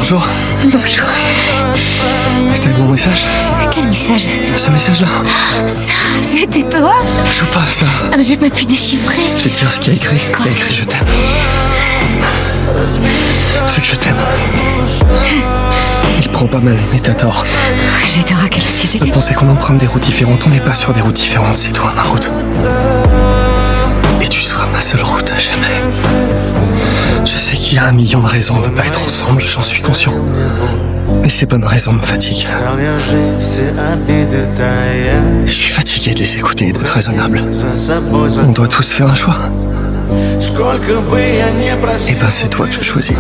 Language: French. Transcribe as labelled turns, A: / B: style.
A: Bonjour.
B: Bonjour.
A: T'as eu mon message?
B: Quel message?
A: Ce message-là?
B: Ça, c'était toi?
A: Joue pas ça.
B: Ah, mais j'ai pas pu déchiffrer.
A: Je vais te dire ce qu'il y a écrit. Il y a écrit je t'aime. Vu que je t'aime. Il prend pas mal, mais t'as tort.
B: J'ai tort à quel sujet?
A: Je pensais qu'on emprunte des routes différentes. On n'est pas sur des routes différentes. C'est toi ma route. Et tu seras ma seule route à jamais. Je sais qu'il y a 1 million de raisons de ne pas être ensemble, j'en suis conscient. Mais ces bonnes raisons me fatiguent. Je suis fatigué de les écouter et d'être raisonnable. On doit tous faire un choix. Et ben c'est toi que je choisis.